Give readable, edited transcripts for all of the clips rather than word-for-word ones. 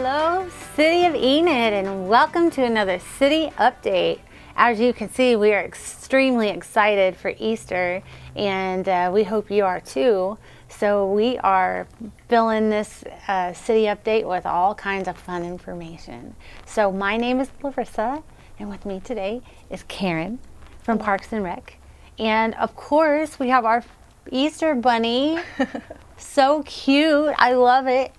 Hello, City of Enid, and welcome to another City Update. As you can see, we are extremely excited for Easter, and we hope you are too. So we are filling this City Update with all kinds of fun information. So my name is Larissa, and with me today is Karen from Parks and Rec. And of course, we have our Easter bunny. So cute. I love it.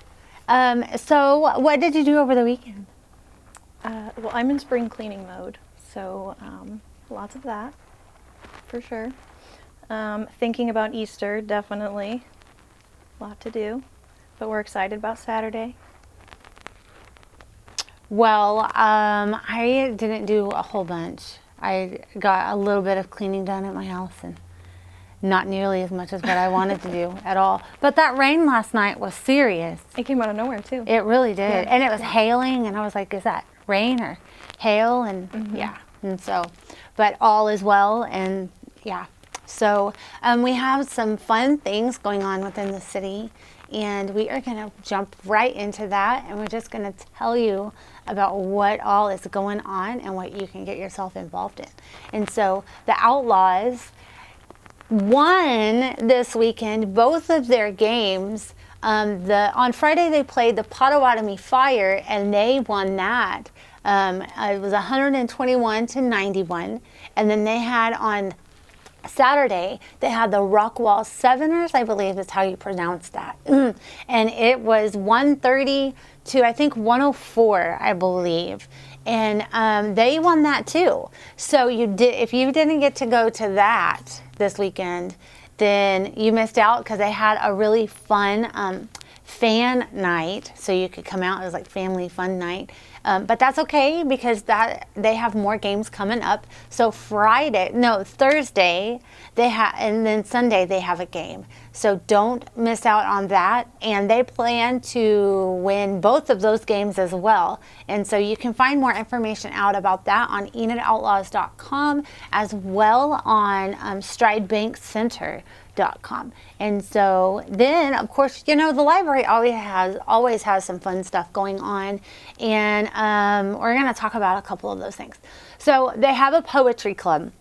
So what did you do over the weekend? Well, I'm in spring cleaning mode, so lots of that, for sure. Thinking about Easter, definitely. A lot to do, but we're excited about Saturday. Well, I didn't do a whole bunch. I got a little bit of cleaning done at my house, and not nearly as much as what I wanted to do at all. But that rain last night was serious. It came out of nowhere, too. It really did. Yeah. And it was hailing, and I was like, is that rain or hail? And yeah, and so, but all is well, and yeah. So we have some fun things going on within the city, and we are going to jump right into that, and we're just going to tell you about what all is going on and what you can get yourself involved in. And so the Outlaws won this weekend both of their games. On Friday they played the Potawatomi Fire, and they won that. It was 121-91, and then they had on Saturday they had the Rockwall Sevens, I believe is how you pronounce that, and it was 130 to I think 104, I believe. And they won that too. So if you didn't get to go to that this weekend, then you missed out, because they had a really fun fan night. So you could come out. It was like family fun night. But that's okay, because they have more games coming up. So Thursday and then Sunday they have a game. So don't miss out on that. And they plan to win both of those games as well. And so you can find more information out about that on EnidOutlaws.com, as well on StrideBankCenter.com. And so then, of course, the library always has some fun stuff going on, and we're going to talk about a couple of those things. So they have a poetry club,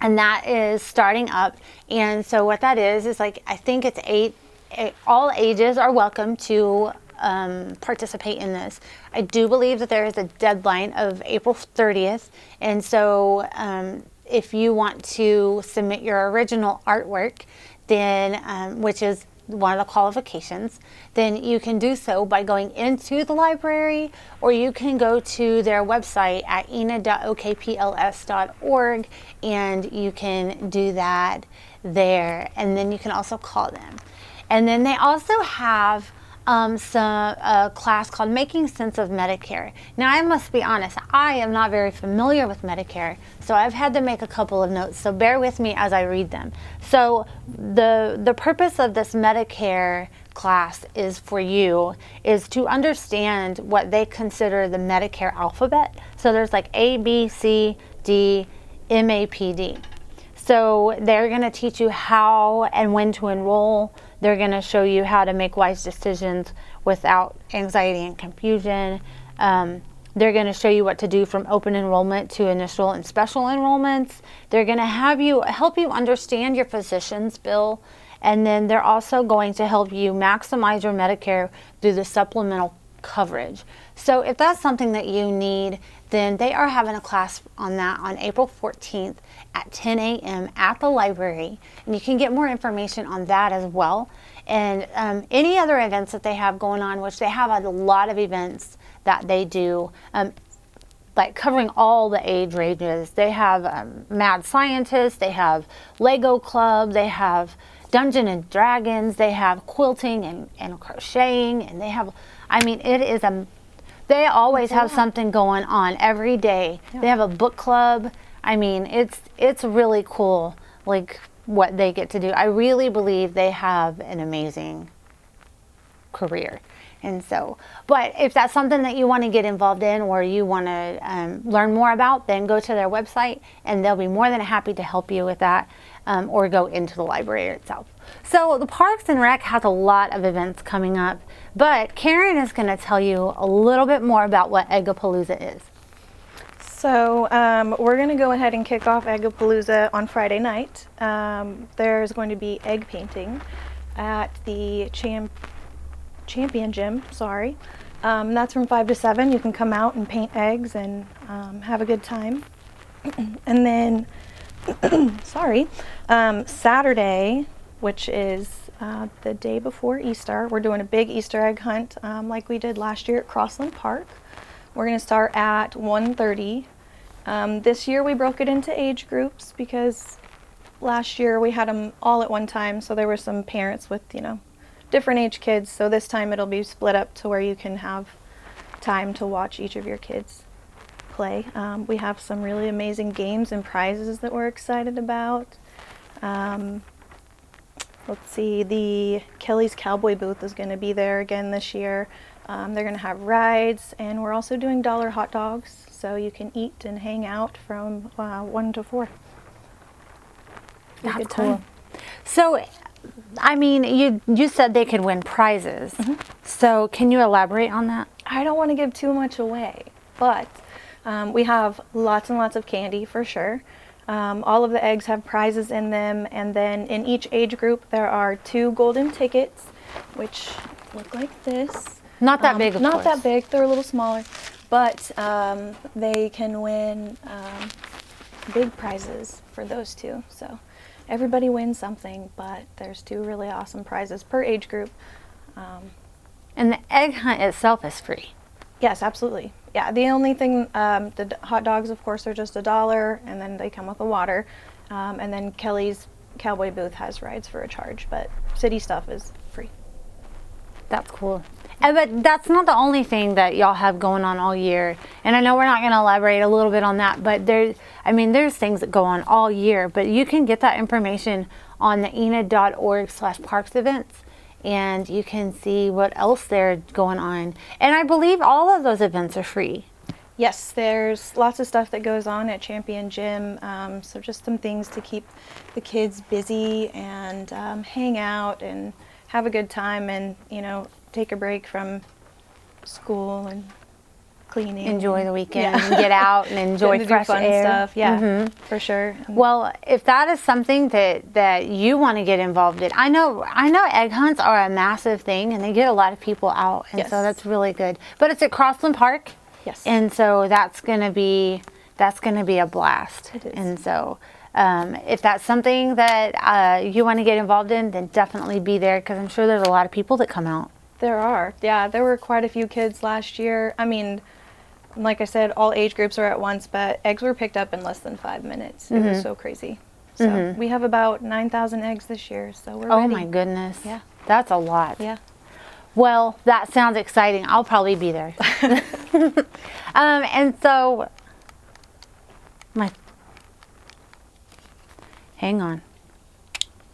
and that is starting up. And so what that is like, I think it's all ages are welcome to participate in this. I do believe that there is a deadline of April 30th, and so if you want to submit your original artwork, then which is one of the qualifications, then you can do so by going into the library, or you can go to their website at enid.okpls.org, and you can do that there. And then you can also call them. And then they also have a class called Making Sense of Medicare. Now, I must be honest, I am not very familiar with Medicare, so I've had to make a couple of notes, so bear with me as I read them. So the purpose of this Medicare class is to understand what they consider the Medicare alphabet. So there's like A, B, C, D, M, A, P, D. So they're going to teach you how and when to enroll. They're going to show you how to make wise decisions without anxiety and confusion. They're going to show you what to do from open enrollment to initial and special enrollments. They're going to help you understand your physician's bill. And then they're also going to help you maximize your Medicare through the supplemental coverage. So if that's something that you need, then they are having a class on that on April 14th at 10 a.m. at the library. And you can get more information on that as well. And any other events that they have going on, which they have a lot of events that they do, like covering all the age ranges. They have Mad Scientists, they have Lego Club, they have Dungeons and Dragons, they have quilting and crocheting, and they have, they always have something going on every day. Yeah. They have a book club. It's really cool, like what they get to do. I really believe they have an amazing career. And so, but if that's something that you want to get involved in, or you want to learn more about, then go to their website, and they'll be more than happy to help you with that, or go into the library itself. So the Parks and Rec has a lot of events coming up, but Karen is going to tell you a little bit more about what Egopalooza is. So we're going to go ahead and kick off Egopalooza on Friday night. There's going to be egg painting at the Champion Gym, sorry. That's from 5 to 7. You can come out and paint eggs and have a good time. And then, Saturday, which is the day before Easter, we're doing a big Easter egg hunt like we did last year at Crossland Park. We're going to start at 1:30. This year we broke it into age groups because last year we had them all at one time, so there were some parents with, different age kids. So this time it'll be split up to where you can have time to watch each of your kids play. We have some really amazing games and prizes that we're excited about. Let's see, the Kelly's Cowboy booth is going to be there again this year. They're going to have rides, and we're also doing dollar hot dogs, so you can eat and hang out from 1 to 4. That's cool. So, I mean, you said they could win prizes. Mm-hmm. So can you elaborate on that? I don't want to give too much away, but we have lots and lots of candy for sure. All of the eggs have prizes in them, and then in each age group there are 2 golden tickets, which look like this. Not that big, of course. Not that big. They're a little smaller, but they can win big prizes for those 2. So everybody wins something, but there's 2 really awesome prizes per age group. And the egg hunt itself is free. Yes, absolutely. Yeah, the only thing, the hot dogs, of course, are just $1, and then they come with a water. And then Kelly's Cowboy booth has rides for a charge, but city stuff is free. That's cool. But that's not the only thing that y'all have going on all year. And I know we're not going to elaborate a little bit on that, but there's things that go on all year. But you can get that information on the enid.org/parks events, and you can see what else they're going on. And I believe all of those events are free. Yes, there's lots of stuff that goes on at Champion Gym. So just some things to keep the kids busy and hang out and have a good time, and take a break from school and cleaning. Enjoy the weekend and get out and enjoy fresh fun air. Stuff. Yeah, mm-hmm. For sure. Well, if that is something that you want to get involved in, I know egg hunts are a massive thing, and they get a lot of people out, and so that's really good. But it's at Crossland Park. Yes. And so that's gonna be a blast. It is. And so if that's something that you want to get involved in, then definitely be there, because I'm sure there's a lot of people that come out. There are. Yeah, there were quite a few kids last year. I mean, like I said, all age groups are at once, but eggs were picked up in less than 5 minutes. It was so crazy. So we have about 9,000 eggs this year, so we're ready. Oh my goodness. Yeah. That's a lot. Yeah. Well, that sounds exciting. I'll probably be there. And so, hang on.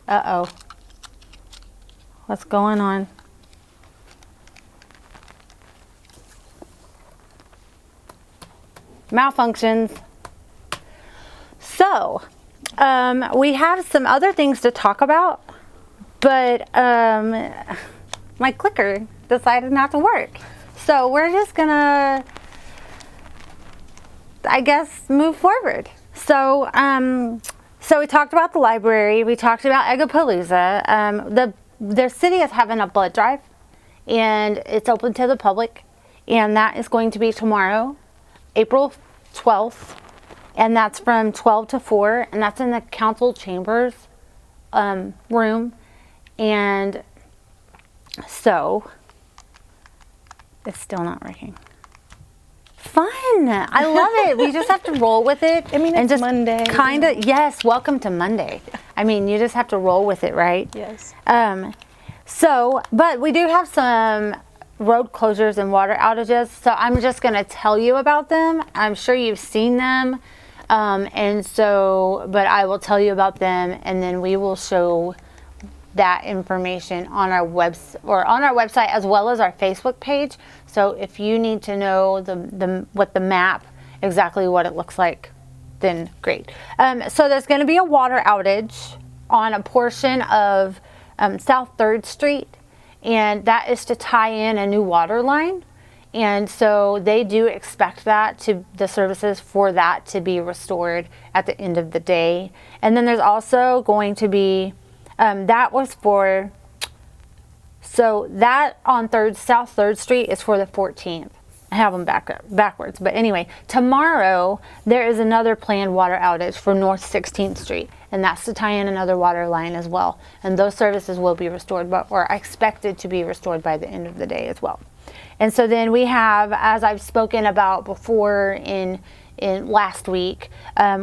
Uh-oh. What's going on? Malfunctions. So, we have some other things to talk about, but my clicker decided not to work. So we're just gonna, I guess, move forward. So, so we talked about the library. We talked about Egopalooza. The city is having a blood drive, and it's open to the public, and that is going to be tomorrow, April 12th, and that's from 12 to 4, and that's in the council chambers room. And so it's still not working. Fun. I love it. We just have to roll with it. I mean, it's just Monday. Kind of, yes, welcome to Monday. I mean, you just have to roll with it, right? Yes. So, but we do have some road closures and water outages, so I'm just going to tell you about them. I'm sure you've seen them, and so, but I will tell you about them, and then we will show that information on our website as well as our Facebook page. So if you need to know what the map, exactly what it looks like, then great. So there's going to be a water outage on a portion of South 3rd Street, and that is to tie in a new water line. And so they do expect the services for that to be restored at the end of the day. And then there's also going to be, that on South 3rd Street is for the 14th. I have them backwards. But anyway, tomorrow there is another planned water outage for North 16th Street. And that's to tie in another water line as well. And those services will be restored, or expected to be restored by the end of the day as well. And so then we have, as I've spoken about before in last week,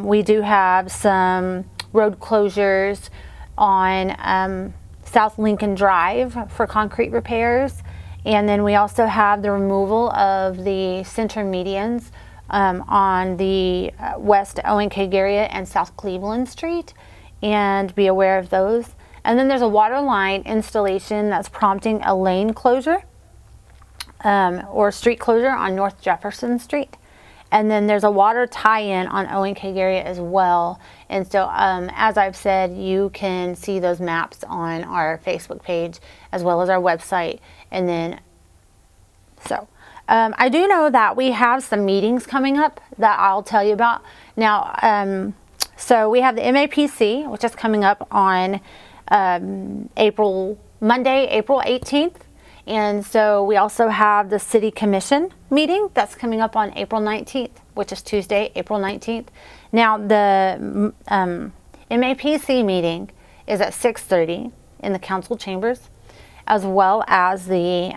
we do have some road closures on South Lincoln Drive for concrete repairs. And then we also have the removal of the center medians on the West Owen Kagaria and South Cleveland Street, and be aware of those. And then there's a water line installation that's prompting a lane closure or street closure on North Jefferson Street. And then there's a water tie-in on Owen Kagaria as well. And so as I've said, you can see those maps on our Facebook page as well as our website. And then I do know that we have some meetings coming up that I'll tell you about. Now, so we have the MAPC, which is coming up on Monday, April 18th. And so we also have the City Commission meeting that's coming up on April 19th, which is Tuesday, April 19th. Now, the MAPC meeting is at 6:30 in the council chambers, as well as the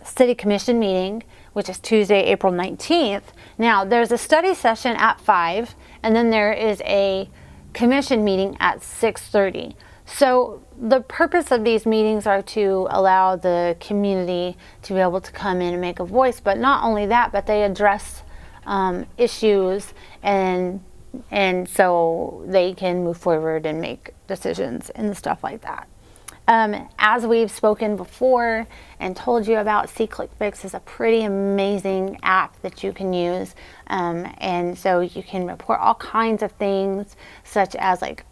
City Commission meeting, which is Tuesday, April 19th. Now, there's a study session at 5, and then there is a commission meeting at 6:30. So the purpose of these meetings are to allow the community to be able to come in and make a voice, but not only that, but they address issues, and so they can move forward and make decisions and stuff like that. As we've spoken before and told you about, SeeClickFix is a pretty amazing app that you can use. And so you can report all kinds of things, such as like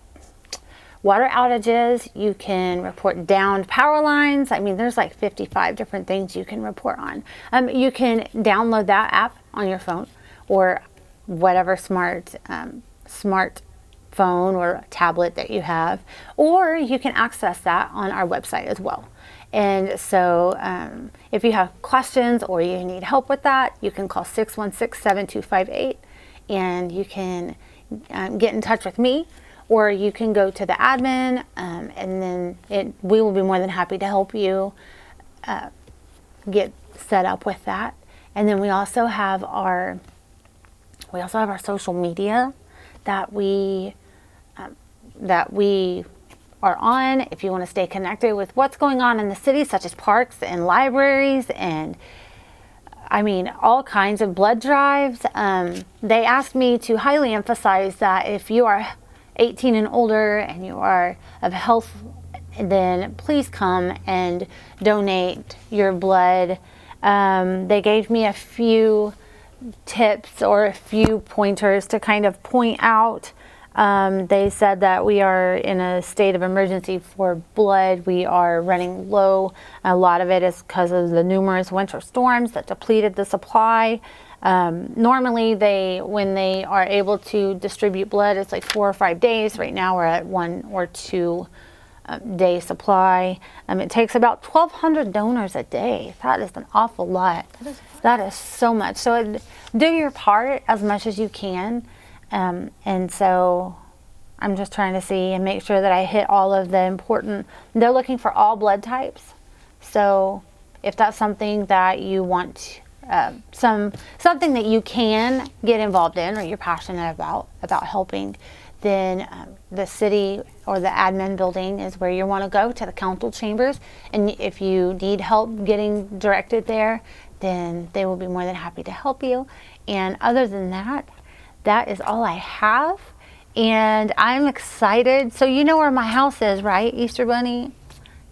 water outages. You can report downed power lines. I mean, there's like 55 different things you can report on. You can download that app on your phone or whatever smart phone or tablet that you have, or you can access that on our website as well. And so if you have questions or you need help with that, you can call 616-7258, and you can get in touch with me, or you can go to the admin, and then we will be more than happy to help you get set up with that. And then we also have our social media that we are on. If you want to stay connected with what's going on in the city, such as parks and libraries, and I mean all kinds of blood drives. They asked me to highly emphasize that if you are 18 and older and you are of health, then please come and donate your blood. They gave me a few tips or a few pointers to kind of point out. They said that we are in a state of emergency for blood. We are running low. A lot of it is because of the numerous winter storms that depleted the supply. Normally when they are able to distribute blood, it's like 4 or 5 days. Right now we're at 1 or 2 day supply. It takes about 1,200 donors a day. That is an awful lot. That is so much. So do your part as much as you can. And so I'm just trying to see and make sure that I hit all of the important. They're looking for all blood types. So if that's something that you want, something that you can get involved in or you're passionate about helping, then the city or the admin building is where you want to go, to the council chambers. And if you need help getting directed there, then they will be more than happy to help you. And other than that, that is all I have. And I'm excited. So you know where my house is, right, Easter Bunny?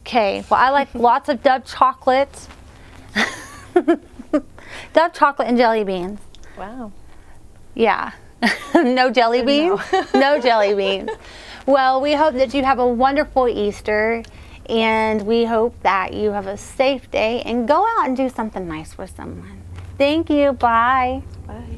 Okay, well, I like lots of Dove chocolate. Dove chocolate and jelly beans. Wow. Yeah. No jelly beans? No jelly beans. Well, we hope that you have a wonderful Easter, And we hope that you have a safe day and go out and do something nice with someone. Thank you. Bye. Bye.